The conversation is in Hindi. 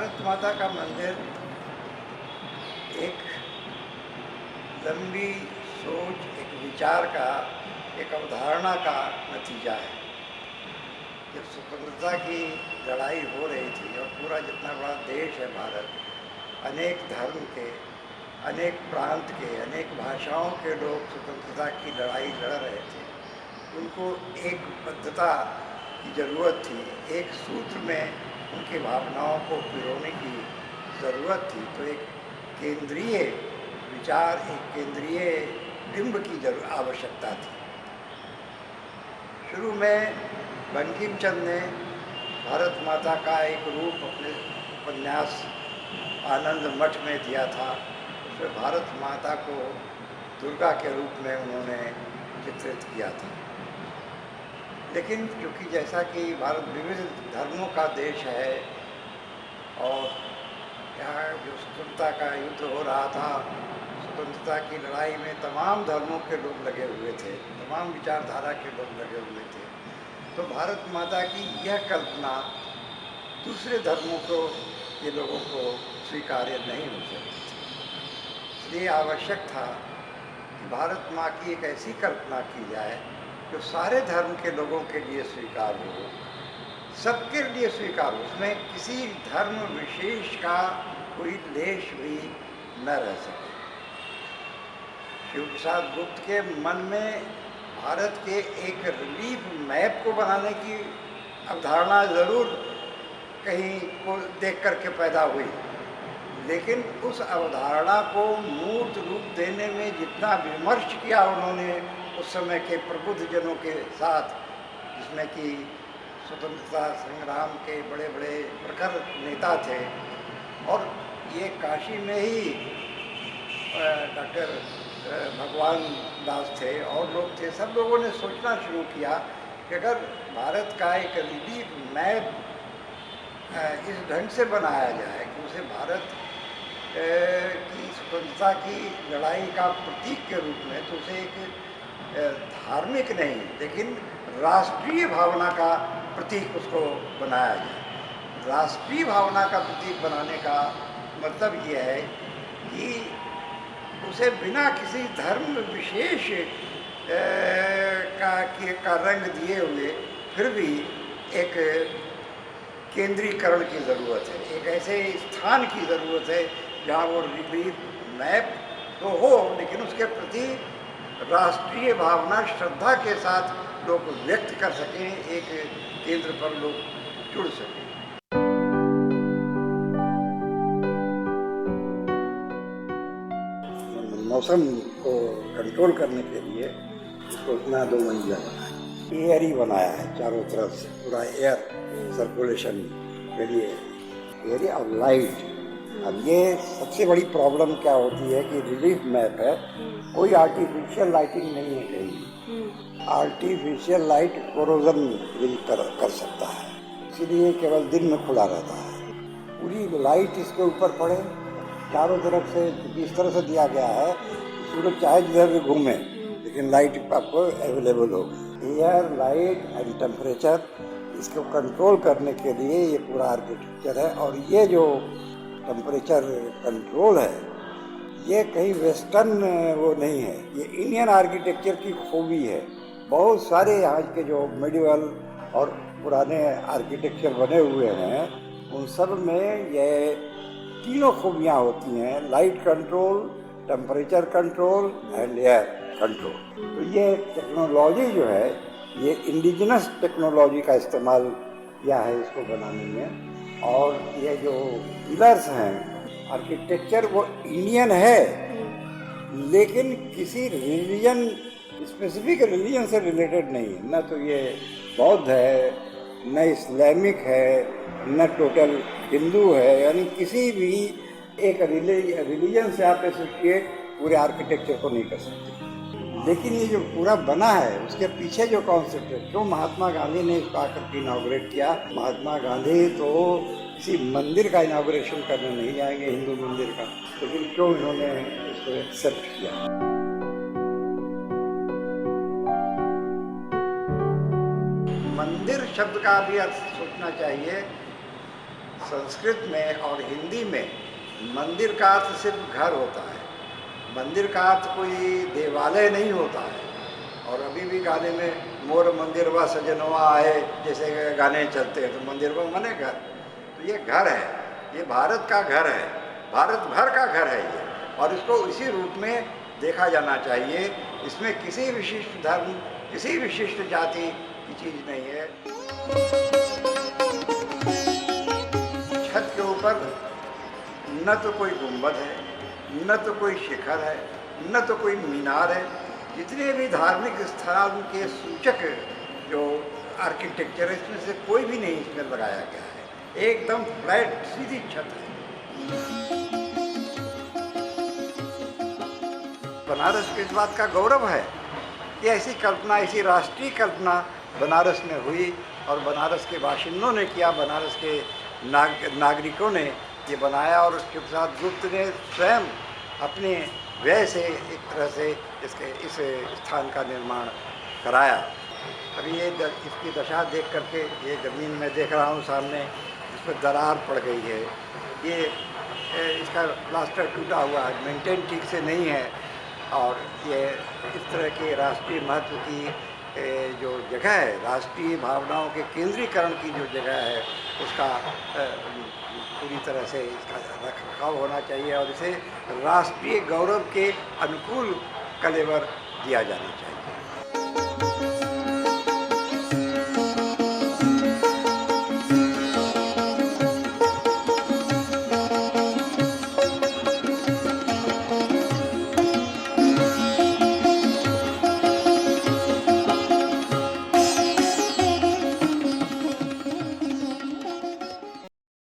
भारत माता का मंदिर एक लंबी सोच, एक विचार का, एक अवधारणा का नतीजा है। जब स्वतंत्रता की लड़ाई हो रही थी और पूरा जितना बड़ा देश है भारत, अनेक धर्म के, अनेक प्रांत के, अनेक भाषाओं के लोग स्वतंत्रता की लड़ाई लड़ रहे थे, उनको एक बद्धता की ज़रूरत थी, एक सूत्र में उनकी भावनाओं को पिरोने की ज़रूरत थी। तो एक केंद्रीय विचार, एक केंद्रीय बिंब की आवश्यकता थी। शुरू में बंकिम चंद्र ने भारत माता का एक रूप अपने उपन्यास आनंद मठ में दिया था। उसमें भारत माता को दुर्गा के रूप में उन्होंने चित्रित किया था। लेकिन क्योंकि जैसा कि भारत विविध धर्मों का देश है और यहाँ जो स्वतंत्रता का युद्ध हो रहा था, स्वतंत्रता की लड़ाई में तमाम धर्मों के लोग लगे हुए थे, तमाम विचारधारा के लोग लगे हुए थे, तो भारत माता की यह कल्पना दूसरे धर्मों को, ये लोगों को स्वीकार्य नहीं हो सकती थी। इसलिए आवश्यक था कि भारत माँ की एक ऐसी कल्पना की जाए जो सारे धर्म के लोगों के लिए स्वीकार हो, सबके लिए स्वीकार हो, उसमें किसी धर्म विशेष का कोई लेश भी न रह सके। शिव प्रसाद गुप्त के मन में भारत के एक रिलीफ मैप को बनाने की अवधारणा ज़रूर कहीं को देख करके पैदा हुई, लेकिन उस अवधारणा को मूर्त रूप देने में जितना विमर्श किया उन्होंने उस समय के प्रबुद्ध जनों के साथ, जिसमें कि स्वतंत्रता संग्राम के बड़े बड़े प्रखर नेता थे, और ये काशी में ही डॉक्टर भगवान दास थे और लोग थे, सब लोगों ने सोचना शुरू किया कि अगर भारत का एक रिलीफ मैप इस ढंग से बनाया जाए कि उसे भारत की स्वतंत्रता की लड़ाई का प्रतीक के रूप में, तो उसे एक धार्मिक नहीं लेकिन राष्ट्रीय भावना का प्रतीक उसको बनाया जाए। राष्ट्रीय भावना का प्रतीक बनाने का मतलब ये है कि उसे बिना किसी धर्म विशेष का रंग दिए हुए फिर भी एक केंद्रीकरण की ज़रूरत है, एक ऐसे स्थान की ज़रूरत है जहाँ वो रिलीफ मैप तो हो, लेकिन उसके प्रति राष्ट्रीय भावना श्रद्धा के साथ लोग व्यक्त कर सकें, एक केंद्र पर लोग जुड़ सकें। मौसम को कंट्रोल करने के लिए उसको इतना 2 मंजिला बनाया, एयर ही बनाया है चारों तरफ से, पूरा एयर सर्कुलेशन के लिए एरिया और लाइट। अब ये सबसे बड़ी प्रॉब्लम क्या होती है कि रिलीफ मैप है, कोई आर्टिफिशियल लाइटिंग नहीं है कहीं। आर्टिफिशियल लाइट कोरोजन भी कर सकता है, इसीलिए केवल दिन में खुला रहता है। पूरी लाइट इसके ऊपर पड़े चारों तरफ से, इस तरह से दिया गया है सूरज चाहे जिधर भी घूमे लेकिन लाइट आपको अवेलेबल हो। एयर, लाइट एंड टेम्परेचर, इसको कंट्रोल करने के लिए ये पूरा आर्किटेक्चर है। और ये जो टेम्परेचर कंट्रोल है ये कहीं वेस्टर्न वो नहीं है, ये इंडियन आर्किटेक्चर की खूबी है। बहुत सारे यहाँ के जो मेडिवल और पुराने आर्किटेक्चर बने हुए हैं उन सब में ये तीनों खूबियाँ होती हैं, light control, temperature control and air control. तो ये टेक्नोलॉजी जो है ये इंडिजिनस टेक्नोलॉजी का इस्तेमाल किया है इसको बनाने में। और ये जो पिलर्स हैं, आर्किटेक्चर वो इंडियन है लेकिन किसी रिलीजन, स्पेसिफिक रिलीजन से रिलेटेड नहीं है। न तो ये बौद्ध है, न इस्लामिक है, न टोटल हिंदू है, यानी किसी भी एक रिलीजन से आप एसोसिएट पूरे आर्किटेक्चर को नहीं कर सकते। लेकिन ये जो पूरा बना है उसके पीछे जो कॉन्सेप्ट है, क्यों महात्मा गांधी ने इसको आकर के इनॉग्रेट किया। महात्मा गांधी तो किसी मंदिर का इनॉग्रेशन करने नहीं जाएंगे, हिंदू मंदिर का, लेकिन क्यों इन्होंने इसको एक्सेप्ट किया। मंदिर शब्द का भी अर्थ सोचना चाहिए। संस्कृत में और हिंदी में मंदिर का अर्थ सिर्फ घर होता है। मंदिर का अर्थ कोई देवालय नहीं होता है। और अभी भी गाने में मोर मंदिरवा सजनवा आए जैसे गाने चलते हैं, तो मंदिरवा माने घर। तो ये घर है, ये भारत का घर है, भारत भर का घर है ये, और इसको इसी रूप में देखा जाना चाहिए। इसमें किसी विशिष्ट धर्म, किसी विशिष्ट जाति की चीज़ नहीं है। छत के ऊपर न तो कोई गुंबद है, न तो कोई शिखर है, न तो कोई मीनार है। जितने भी धार्मिक स्थान के सूचक जो आर्किटेक्चर है, इसमें से कोई भी नहीं इसमें लगाया गया है। एकदम फ्लैट सीधी छत है। बनारस के इस बात का गौरव है कि ऐसी कल्पना, ऐसी राष्ट्रीय कल्पना बनारस में हुई और बनारस के बाशिंदों ने किया, बनारस के नागरिकों ने ये बनाया, और उसके साथ गुप्त ने स्वयं अपने व्यय से एक तरह से इस स्थान का निर्माण कराया। अभी ये इसकी दशा देख करके, ये ज़मीन मैं देख रहा हूँ सामने, इस पर दरार पड़ गई है। ये इसका प्लास्टर टूटा हुआ है, मेंटेन ठीक से नहीं है। और ये इस तरह के राष्ट्रीय महत्व की जो जगह है, राष्ट्रीय भावनाओं के केंद्रीकरण की जो जगह है, उसका पूरी तरह से इसका रखरखाव होना चाहिए और इसे राष्ट्रीय गौरव के अनुकूल कलेवर दिया जाना चाहिए।